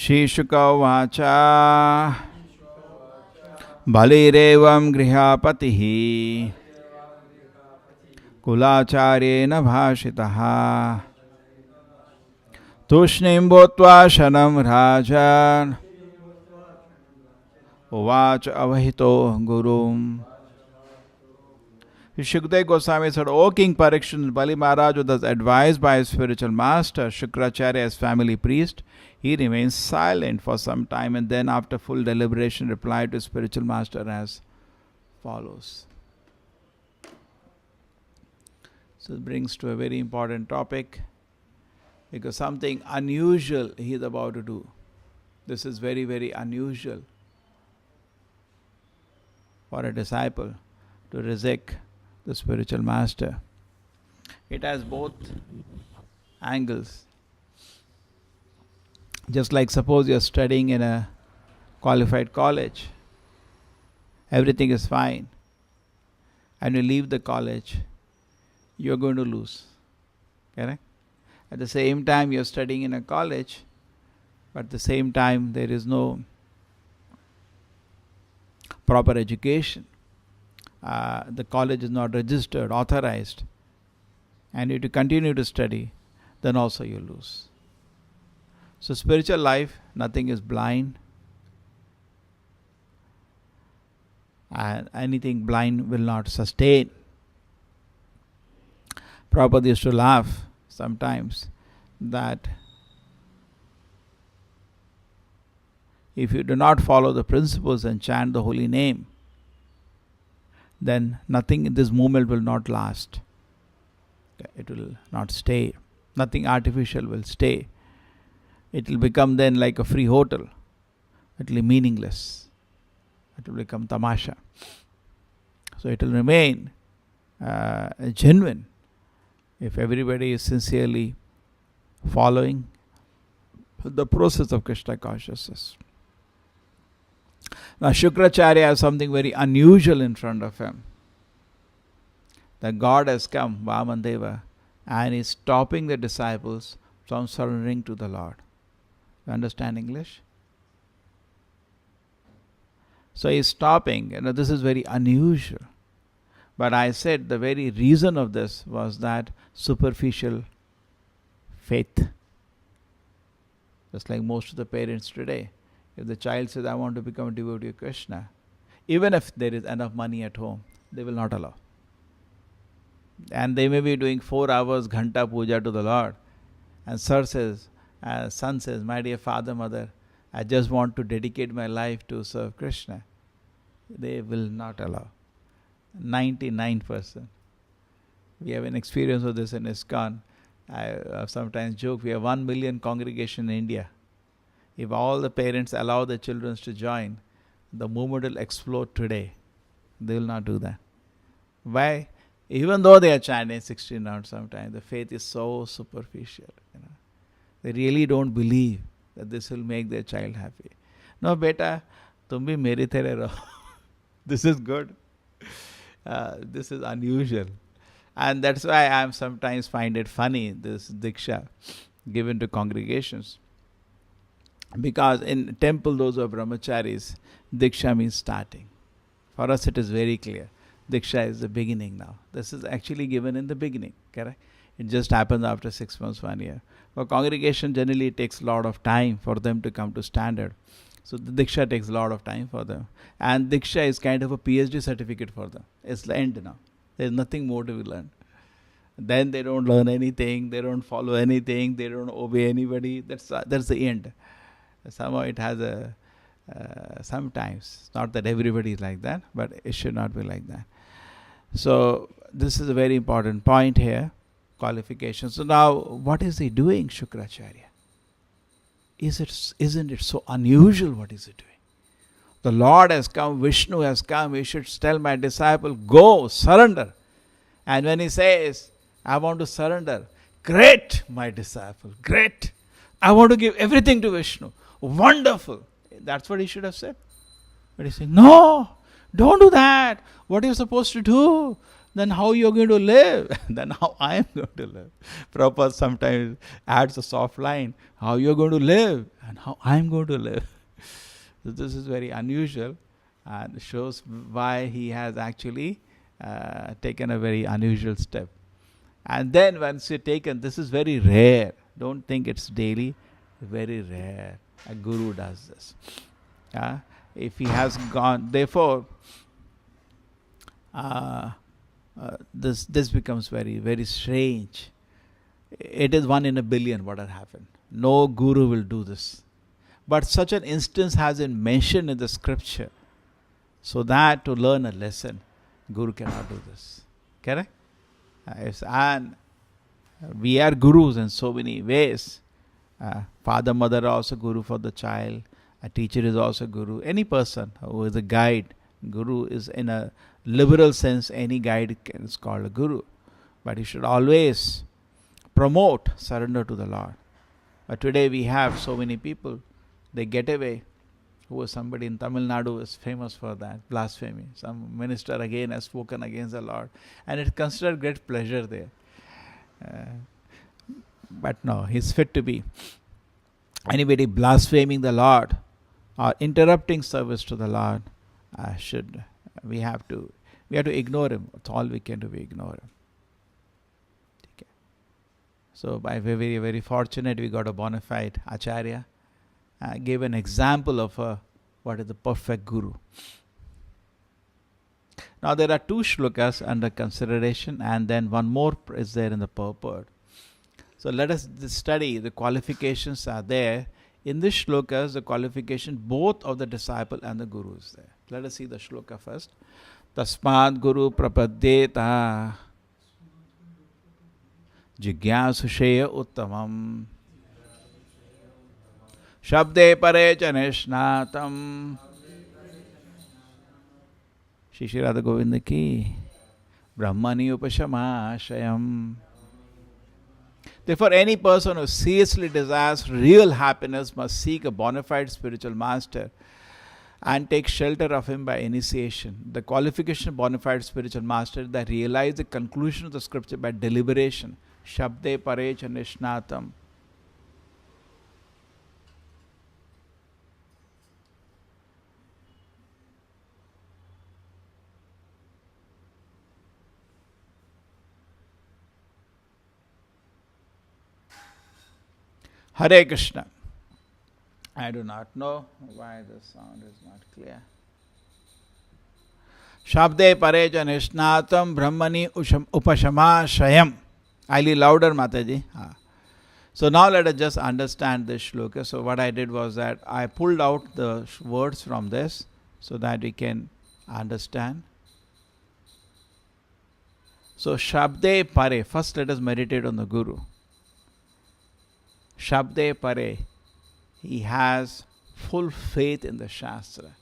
Shishuka vacha balirevam grihapatihi kulacharyena bhashitaha tushnim bhutva shanam rajan uvacha avahito gurum. Shukdev Goswami said, O King Parikshit, Bali Maharaj was advised by his spiritual master, Shukracharya, as family priest. He remained silent for some time and then after full deliberation replied to his spiritual master as follows. So it brings to a very important topic because something unusual he is about to do. This is very, very unusual for a disciple to reject the spiritual master. It has both angles. Just like suppose you are studying in a qualified college, everything is fine, and you leave the college, you are going to lose. Correct? At the same time, you are studying in a college, but at the same time, there is no proper education. The college is not registered, authorized, and if you continue to study, then also you lose. So spiritual life, nothing is blind, and anything blind will not sustain. Prabhupada used to laugh sometimes that if you do not follow the principles and chant the holy name, then nothing in this movement will not last. It will not stay. Nothing artificial will stay. It will become then like a free hotel. It will be meaningless. It will become tamasha. So it will remain genuine if everybody is sincerely following the process of Krishna consciousness. Now Shukracharya has something very unusual in front of him. The God has come, Vamandeva, and is stopping the disciples from surrendering to the Lord. You understand English? So he is stopping. This is very unusual. But I said the very reason of this was that superficial faith. Just like most of the parents today. If the child says, I want to become a devotee of Krishna, even if there is enough money at home, they will not allow. And they may be doing 4 hours Ghanta Puja to the Lord. And son says, my dear father, mother, I just want to dedicate my life to serve Krishna. They will not allow. 99%. We have an experience of this in ISKCON. I sometimes joke, we have 1 million congregation in India. If all the parents allow the children to join, the movement will explode today. They will not do that. Why? Even though they are chanting 16 rounds sometimes, the faith is so superficial. They really don't believe that this will make their child happy. No, beta, tum bhi mere tere raho. This is good. This is unusual. And that's why I sometimes find it funny, this Diksha given to congregations. Because in temple, those who are brahmacharis, Diksha means starting. For us it is very clear. Diksha is the beginning now. This is actually given in the beginning, correct? It just happens after 6 months, 1 year. For congregation, generally it takes a lot of time for them to come to standard. So the Diksha takes a lot of time for them. And Diksha is kind of a PhD certificate for them. It's the end now. There's nothing more to be learned. Then they don't learn anything, they don't follow anything, they don't obey anybody. That's the end. Somehow it has sometimes, not that everybody is like that, but it should not be like that. So this is a very important point here, qualification. So now, what is he doing, Shukracharya? Isn't it so unusual? What is he doing? The Lord has come, Vishnu has come, he should tell my disciple, go, surrender. And when he says, I want to surrender, great, my disciple, great. I want to give everything to Vishnu. Wonderful. That's what he should have said. But he's saying, no, don't do that. What are you supposed to do? then how you're going to live? Then how I am going to live? Prabhupada sometimes adds a soft line, how you're going to live and how I'm going to live. So this is very unusual and shows why he has actually taken a very unusual step. And then once you're taken, this is very rare. Don't think it's daily. Very rare. A guru does this. If he has gone, therefore, this becomes very, very strange. It is 1 in a billion what had happened. No guru will do this. But such an instance has been mentioned in the scripture. So that to learn a lesson, guru cannot do this. Correct? And we are gurus in so many ways. Father, mother are also guru for the child. A teacher is also guru. Any person who is a guide, guru is in a liberal sense, any guide is called a guru. But you should always promote surrender to the Lord. But today we have so many people, they get away. Who was somebody in Tamil Nadu is famous for that, blasphemy. Some minister again has spoken against the Lord. And it's considered great pleasure there. But no, he's fit to be. Anybody blaspheming the Lord or interrupting service to the Lord, we have to ignore him. That's all we can do, we ignore him. Okay. So by very, very fortunate, we got a bona fide Acharya. Gave an example of what is the perfect guru. Now there are 2 shlokas under consideration, and then one more is there in the purport. So let us study. The qualifications are there. In this shlokas, the qualification both of the disciple and the guru is there. Let us see the shloka first. Tasmad guru prapadyeta jigyasusheya uttamam shabde pare chaneshnatam. Shri Radha Govinda ki Brahmani upashamashayam. Therefore, any person who seriously desires real happiness must seek a bona fide spiritual master and take shelter of him by initiation. The qualification of bona fide spiritual master is that realize the conclusion of the scripture by deliberation. Shabde pare chaneshnatam. Hare Krishna. I do not know why the sound is not clear. Shabde pare janishnatam brahmani upashama. I'll be louder, Mataji. So now let us just understand this shloka. So what I did was that I pulled out the words from this so that we can understand. So Shabde pare. First let us meditate on the Guru. Shabde pare, he has full faith in the Shastra.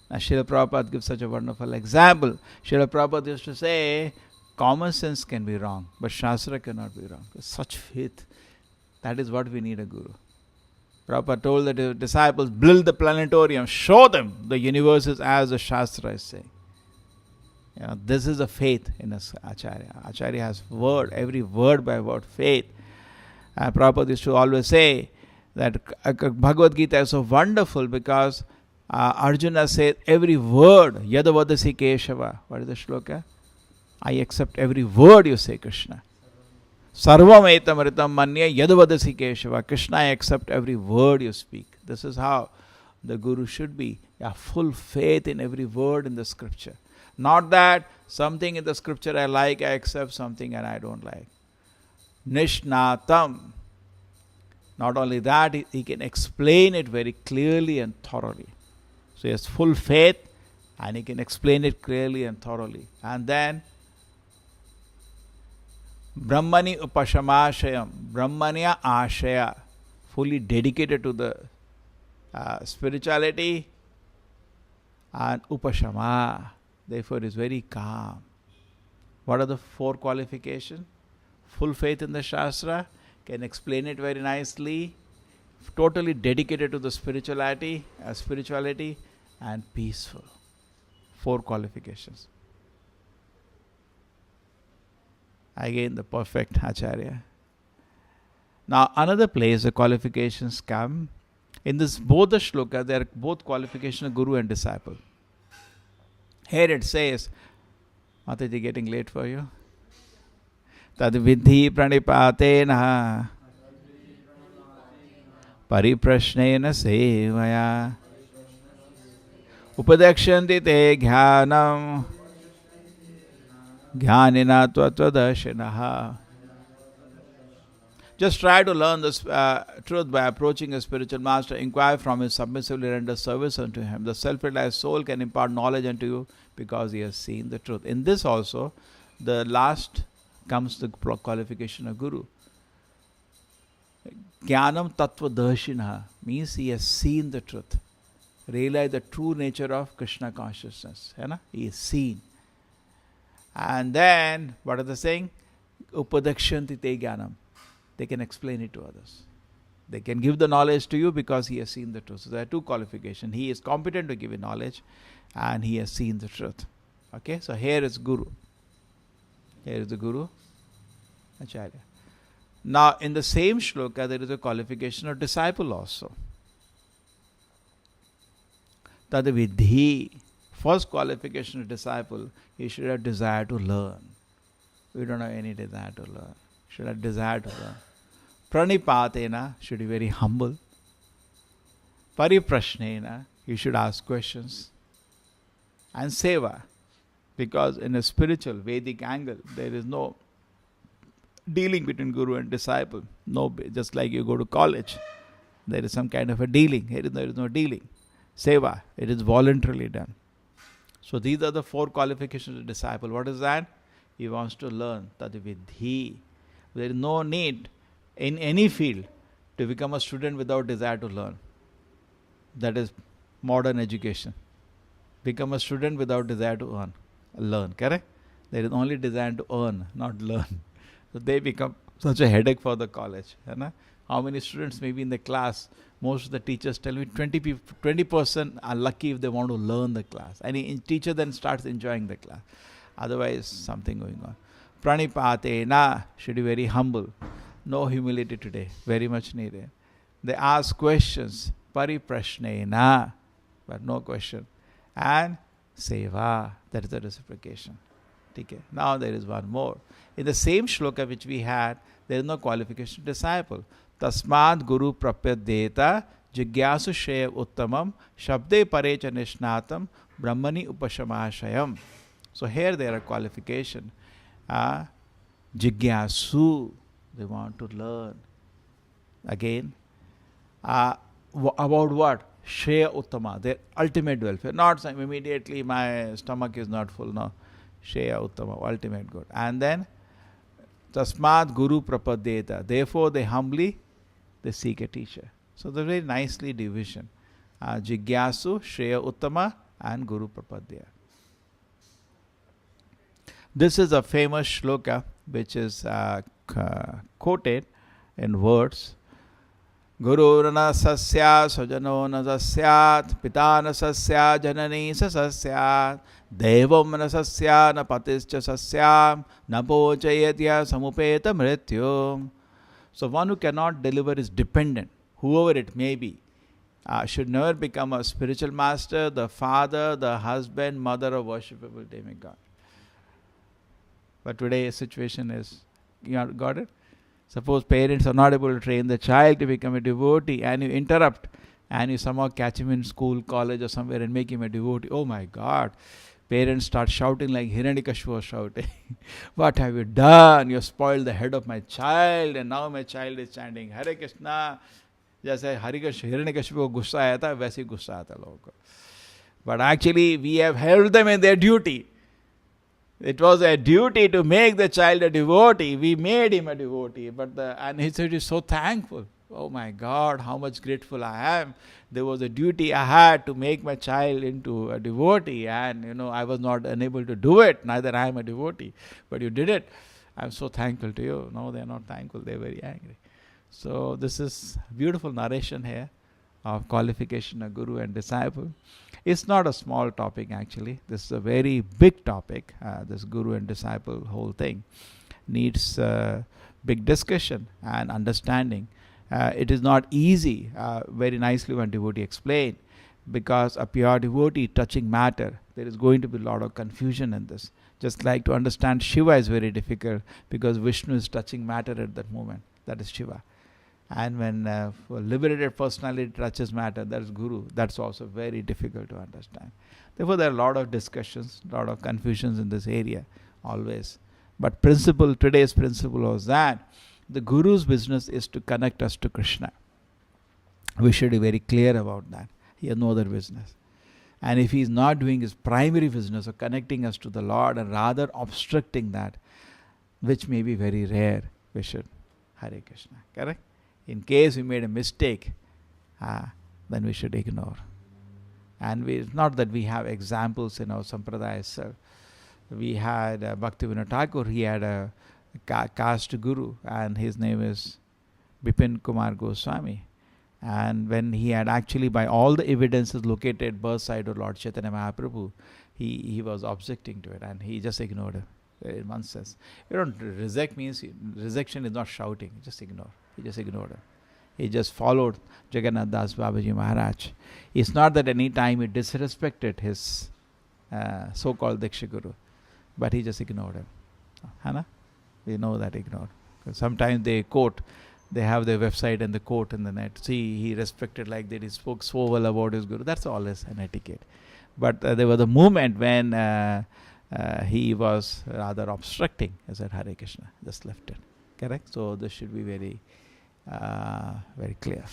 Now Srila Prabhupada gives such a wonderful example. Srila Prabhupada used to say, common sense can be wrong, but Shastra cannot be wrong. Such faith, that is what we need a Guru. Prabhupada told the disciples, build the planetarium, show them the universe is as the Shastra is saying. This is a faith in Acharya. Acharya has word, every word by word, faith. Prabhupada used to always say that Bhagavad Gita is so wonderful because Arjuna said every word, Yadavadasi Keshava. What is the shloka? I accept every word you say, Krishna. Sarvam etam ritam manya Yadavadasi Keshava. Krishna, I accept every word you speak. This is how the Guru should be. Full faith in every word in the scripture. Not that something in the scripture I like, I accept something and I don't like. Nishnatam. Not only that, he can explain it very clearly and thoroughly. So he has full faith and he can explain it clearly and thoroughly. And then Brahmani upashamashayam. Brahmanya ashaya. Fully dedicated to the spirituality and upashama. Therefore is very calm. What are the 4 qualifications? Full faith in the Shastra, can explain it very nicely, totally dedicated to the spirituality, and peaceful. 4 qualifications. Again, the perfect Acharya. Now, another place the qualifications come. In this both the shloka, they are both qualification of guru and disciple. Here it says, Mataji, getting late for you? Tad vidhi pranipatena pariprashnena sevaya upadakshanti te jnanam jnanina tvatvadashinaha. Just try to learn this truth by approaching a spiritual master. Inquire from him, submissively render service unto him. The self-realized soul can impart knowledge unto you because he has seen the truth. In this also, the last comes the qualification of guru. Jnanam tattva darshina means he has seen the truth. Realize the true nature of Krishna consciousness. He is seen. And then, what are they saying? Upadakshanti te jnanam. They can explain it to others. They can give the knowledge to you because he has seen the truth. So there are two qualifications. He is competent to give you knowledge and he has seen the truth. Okay, so here is Guru. Here is the Guru, Acharya. Now, in the same shloka, there is a qualification of disciple also. Tad vidhi. First qualification of disciple, he should have desire to learn. We don't have any desire to learn. Should have desire to learn. Pranipatena, should be very humble. Pariprashnena, you should ask questions. And seva, because in a spiritual Vedic angle, there is no dealing between guru and disciple. No, just like you go to college, there is some kind of a dealing. Here there is no dealing. Seva, it is voluntarily done. So these are the four qualifications of disciple. What is that? He wants to learn. Tadvidhi. There is no need in any field to become a student without desire to learn. That is modern education. Become a student without desire to learn, correct? There is only desire to earn, not learn. So they become such a headache for the college. How many students may be in the class? Most of the teachers tell me 20% are lucky if they want to learn the class. Any teacher then starts enjoying the class. Otherwise, something going on. Pranipatena, should be very humble. No humility today, very much needed. They ask questions. Pariprashnena, but no question. And seva, that is the reciprocation. Okay. Now there is one more. In the same shloka which we had, there is no qualification of disciple. Tasmad guru prapadyeta jigyasu shaya uttamam shabde parecha nishnatam brahmani upashamashayam. So here there are qualification. Jigyasu, they want to learn. Again, about what? Shaya uttama, their ultimate welfare. Not saying immediately my stomach is not full. No. Shaya uttama, ultimate good. And then, tasmad guru prapadyeta. Therefore, they humbly, they seek a teacher. So they're very nicely division. Jigyasu, Shreya Uttama, and Guru Prapadya. This is a famous shloka which is quoted in words. Guru na sasya sajano na sasyat pita na sasya janani sa sasyat devam na sasya na patischa sasyam na pochayatya samupeta mrityu. So one who cannot deliver is dependent, whoever it may be. Should never become a spiritual master, the father, the husband, mother of worshipable demigod. But today's situation is, you got it? Suppose parents are not able to train the child to become a devotee and you interrupt and you somehow catch him in school, college or somewhere and make him a devotee. Oh my God. Parents start shouting like Hiranyakashipu was shouting. What have you done? You spoiled the head of my child and now my child is chanting Hare Krishna. जैसे हिरण्यकशिपु को गुस्सा आया था वैसे ही गुस्सा आता लोगों को. But actually we have held them in their duty. It was a duty to make the child a devotee. We made him a devotee. And he said he's so thankful. Oh my God, how much grateful I am. There was a duty I had to make my child into a devotee. And I was not unable to do it. Neither I am a devotee. But you did it. I'm so thankful to you. No, they're not thankful. They're very angry. So this is beautiful narration here of qualification of guru and disciple. It's not a small topic actually. This is a very big topic, this guru and disciple whole thing. needs big discussion and understanding. It is not easy, very nicely one devotee explained, because a pure devotee touching matter, there is going to be a lot of confusion in this. Just like to understand Shiva is very difficult, because Vishnu is touching matter at that moment. That is Shiva. And when a liberated personality touches matter, that is Guru. That's also very difficult to understand. Therefore, there are a lot of discussions, a lot of confusions in this area, always. But today's principle was that the Guru's business is to connect us to Krishna. We should be very clear about that. He has no other business. And if he is not doing his primary business of connecting us to the Lord and rather obstructing that, which may be very rare, we should Hare Krishna. Correct? In case we made a mistake, then we should ignore. And it's not that we have examples in our sampradaya itself. We had Bhaktivinoda Thakur, he had a caste guru, and his name is Bipin Kumar Goswami. And when he had actually, by all the evidences, located birth side of Lord Chaitanya Mahaprabhu, he was objecting to it, and he just ignored it. In one sense, you don't reject means rejection is not shouting. Just ignore. He just ignored it. He just followed Jagannath Das Babaji Maharaj. It's not that any time he disrespected his so-called Diksha Guru, but he just ignored him. Hana? We know that ignored. Because sometimes they quote, they have their website and the quote in the net. See, he respected like that. He spoke so well about his Guru. That's always an etiquette. But there was a moment when he was rather obstructing. I said, Hare Krishna. Just left it. Correct? So this should be very, very clear.